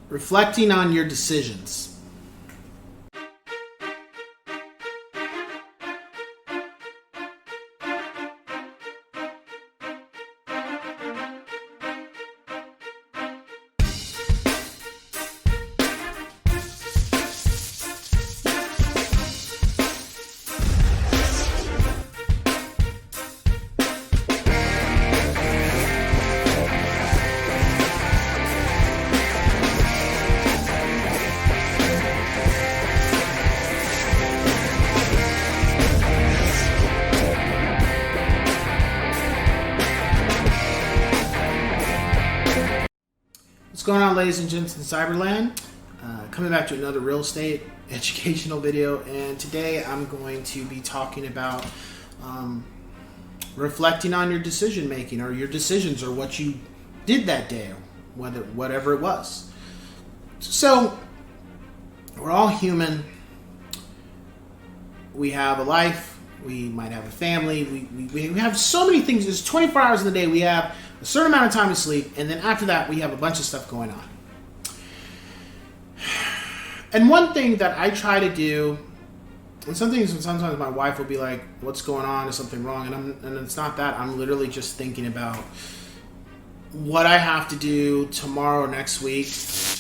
Reflecting on your decisions. What's going on, ladies and gents in Cyberland? Coming back to another real estate educational video, and today I'm going to be talking about reflecting on your decision making or your decisions or what you did that day, whatever it was. So we're all human. We have a life. We might have a family. We have so many things. There's 24 hours in the day. We have a certain amount of time to sleep, and then after that, we have a bunch of stuff going on. And one thing that I try to do, and sometimes my wife will be like, "What's going on? Is something wrong?" And it's not that. I'm literally just thinking about what I have to do tomorrow, next week,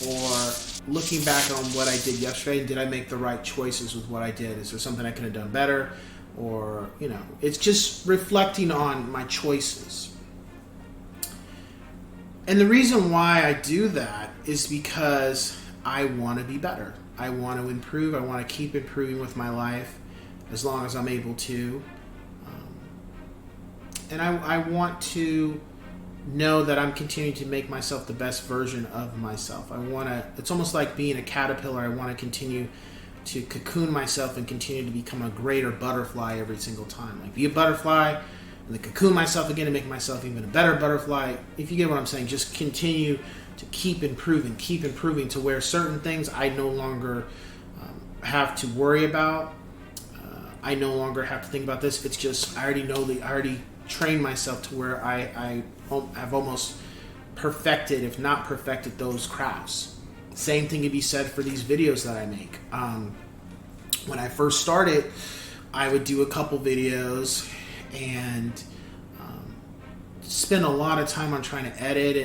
or looking back on what I did yesterday. And did I make the right choices with what I did? Is there something I could have done better? Or, it's just reflecting on my choices. And the reason why I do that is because I want to be better. I want to improve. I want to keep improving with my life as long as I'm able to. And I want to know that I'm continuing to make myself the best version of myself. It's almost like being a caterpillar. I want to continue to cocoon myself and continue to become a greater butterfly every single time. Like, be a butterfly and then cocoon myself again and make myself even a better butterfly. If you get what I'm saying, just continue to keep improving to where certain things I no longer have to worry about. I no longer have to think about this. It's just, I already trained myself to where I have almost perfected, if not perfected, those crafts. Same thing can be said for these videos that I make. When I first started, I would do a couple videos and spend a lot of time on trying to edit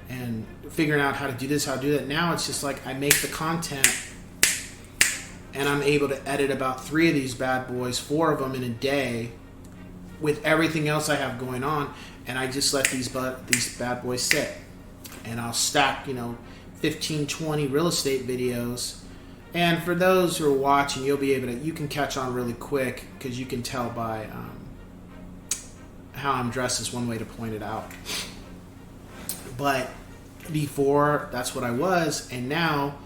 and figuring out how to do this, how to do that. Now it's just like I make the content and I'm able to edit about 3 of these bad boys, 4 of them in a day with everything else I have going on, and I just let these bad boys sit. And I'll stack, 15, 20 real estate videos. And for those who are watching, you can catch on really quick because you can tell by how I'm dressed is one way to point it out. But before, that's what I was, and now,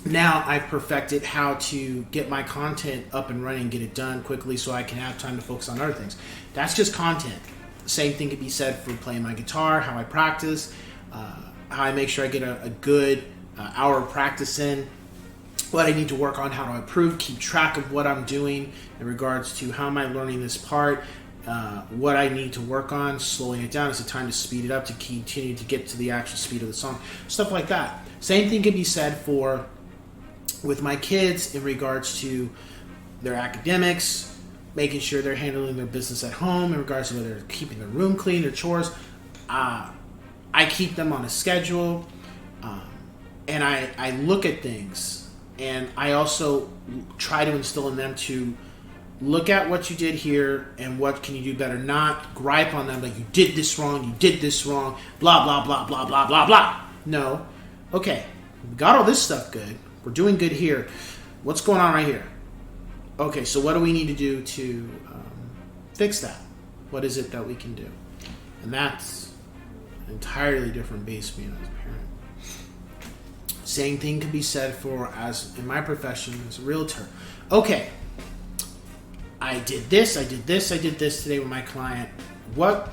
now I've perfected how to get my content up and running, get it done quickly so I can have time to focus on other things. That's just content. Same thing could be said for playing my guitar, how I practice, how I make sure I get a good hour of practice in, what I need to work on, how to improve, keep track of what I'm doing in regards to how am I learning this part, what I need to work on, slowing it down. Is it time to speed it up to continue to get to the actual speed of the song, stuff like that. Same thing can be said with my kids in regards to their academics, making sure they're handling their business at home in regards to whether they're keeping their room clean, their chores. I keep them on a schedule, and I look at things, and I also try to instill in them to look at what you did here and what can you do better, not gripe on them like you did this wrong, blah, blah, blah, blah, blah, blah, blah. No. Okay, we got all this stuff good. We're doing good here. What's going on right here? Okay, so what do we need to do to fix that? What is it that we can do? And that's an entirely different beast being as a parent. Same thing can be said for as in my profession as a realtor. Okay, I did this today with my client.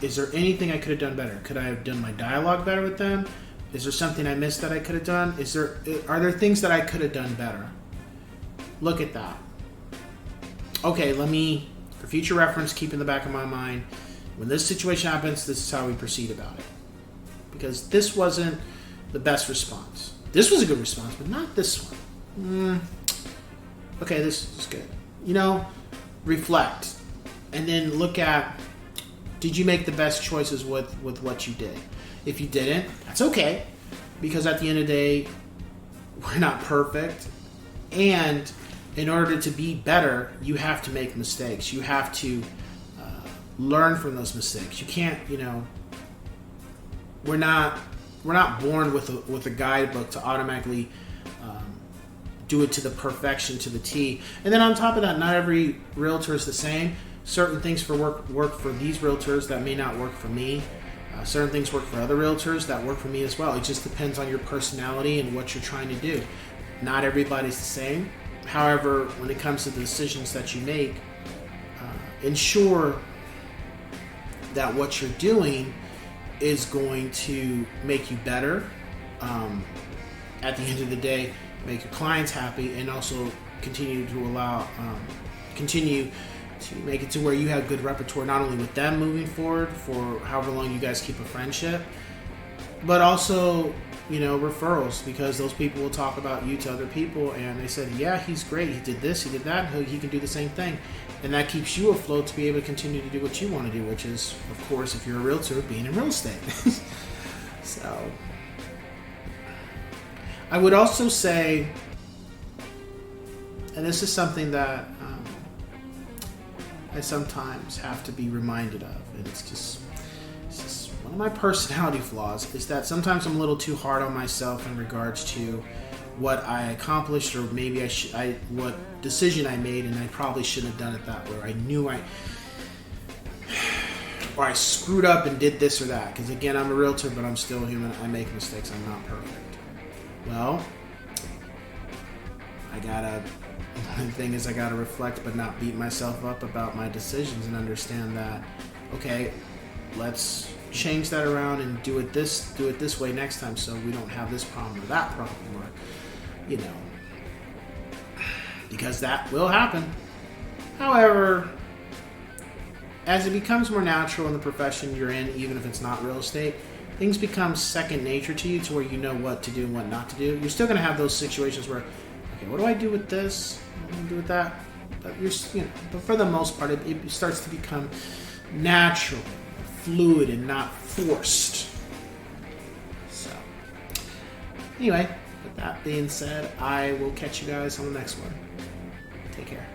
Is there anything I could have done better? Could I have done my dialogue better with them? Is there something I missed that I could have done? Are there things that I could have done better? Look at that. Okay, for future reference, keep in the back of my mind, when this situation happens, this is how we proceed about it. because this wasn't the best response. This was a good response, but not this one. Okay, this is good. You know, reflect. And then look at, did you make the best choices with what you did? If you didn't, that's okay. Because at the end of the day, we're not perfect. And in order to be better, you have to make mistakes. You have to learn from those mistakes. You can't, you know, we're not born with a guidebook to automatically do it to the perfection, to the T. And then on top of that, not every realtor is the same. Certain things work for these realtors that may not work for me. Certain things work for other realtors that work for me as well. It just depends on your personality and what you're trying to do. Not everybody's the same. However, when it comes to the decisions that you make, ensure that what you're doing is going to make you better. At the end of the day, make your clients happy, and also continue to make it to where you have good repertoire, not only with them moving forward for however long you guys keep a friendship, but also, you know, referrals, because those people will talk about you to other people, and they said, yeah, he's great, he did this, he did that, he can do the same thing. And that keeps you afloat to be able to continue to do what you want to do, which is, of course, if you're a realtor, being in real estate. So I would also say, and this is something that I sometimes have to be reminded of, and it's just one of my personality flaws, is that sometimes I'm a little too hard on myself in regards to what I accomplished, or maybe what decision I made, and I probably shouldn't have done it that way, or I knew or I screwed up and did this or that. Because again, I'm a realtor, but I'm still human. I make mistakes. I'm not perfect. Well, the thing is, I gotta reflect, but not beat myself up about my decisions, and understand that, okay, let's change that around and do it this way next time, so we don't have this problem or that problem, or, you know, because that will happen. However, as it becomes more natural in the profession you're in, even if it's not real estate, things become second nature to you, to where you know what to do and what not to do. You're still going to have those situations where, okay, what do I do with this? What do I do with that? But but for the most part, it starts to become natural, fluid, and not forced. So, anyway, with that being said, I will catch you guys on the next one. Take care.